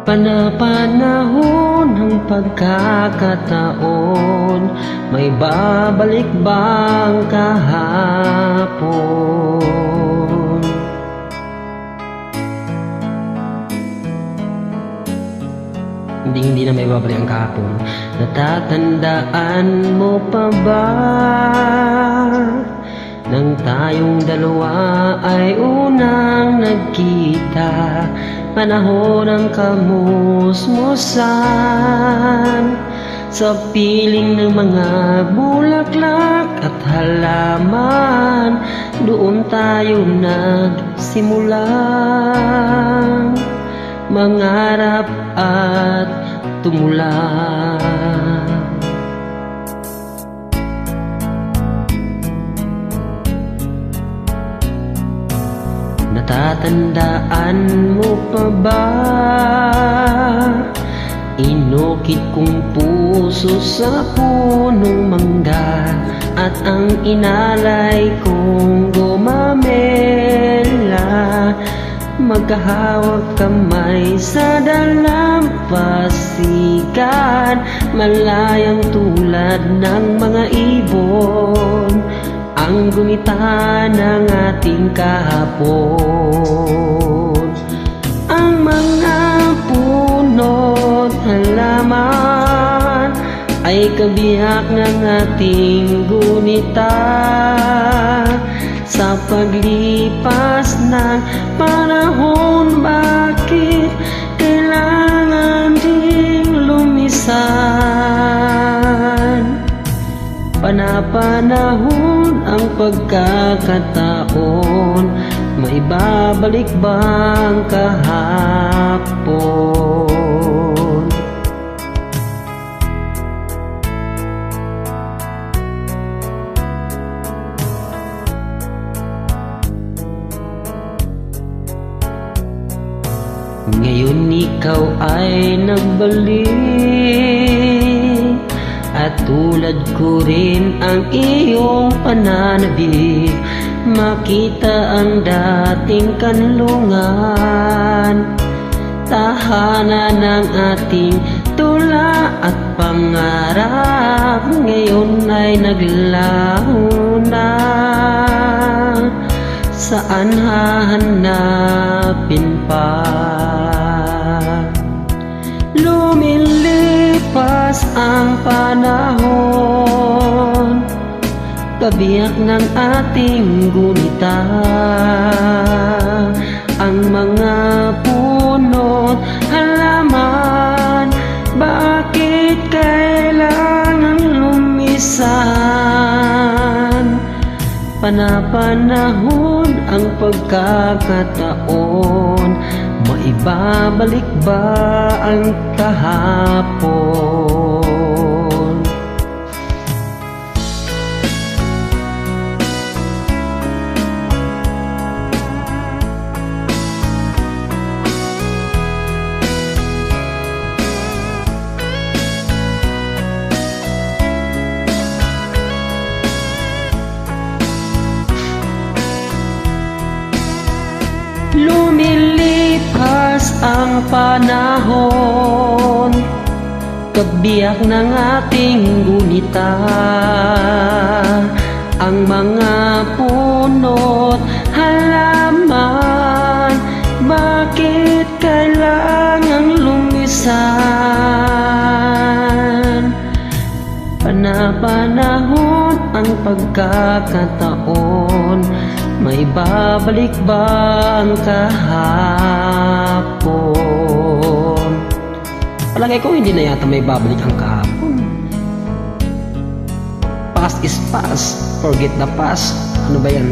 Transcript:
Panapanahon ng pagkakataon, may babalik bang kahapon? Hindi na may babalik ang kahapon. Natatandaan mo pa ba nang tayong dalawa ay unang nagkita? Panahon ng kamusmusan sa piling ng mga bulaklak at halaman. Doon tayo nagsimula mangarap at tumula. Natatandaan mo pa ba? Inukit kong puso sa punong mangga at ang inalay kong gumamela. Magkahawak kamay sa dalampasigan, malayang tulad ng mga ibon ang gunita ng ating kahapon. Ang mga puno't halaman ay kabiyak ng ating gunita. Sa paglipas ng panahon, bakit kailangan ding lumisan? Panapanahon ang pagkakataon, may babalik bang kahapon? Ngayon ikaw ay nagbalik at tulad ko rin ang iyong pananabik. Makita ang dating kanlungan, tahanan ng ating tula at pangarap. Ngayon ay naglaho na, saan hahanapin pa? Lumilipas ang panahon, kabiyak ng ating gunita. Ang mga puno't halaman, bakit kailangan lumisan? Panapanahon ang pagkakataon, maibabalik ba ang kahapon? Lumilipas ang panahon, kabiyak ng ating gunita. Ang mga puno't halaman, bakit kailangang lumisan? Panapanahon ang pagkakataon, may babalik ba ang kahapon? Palagay ko hindi na yata may babalik ang kahapon. Past is past, forget the past. Ano ba yan?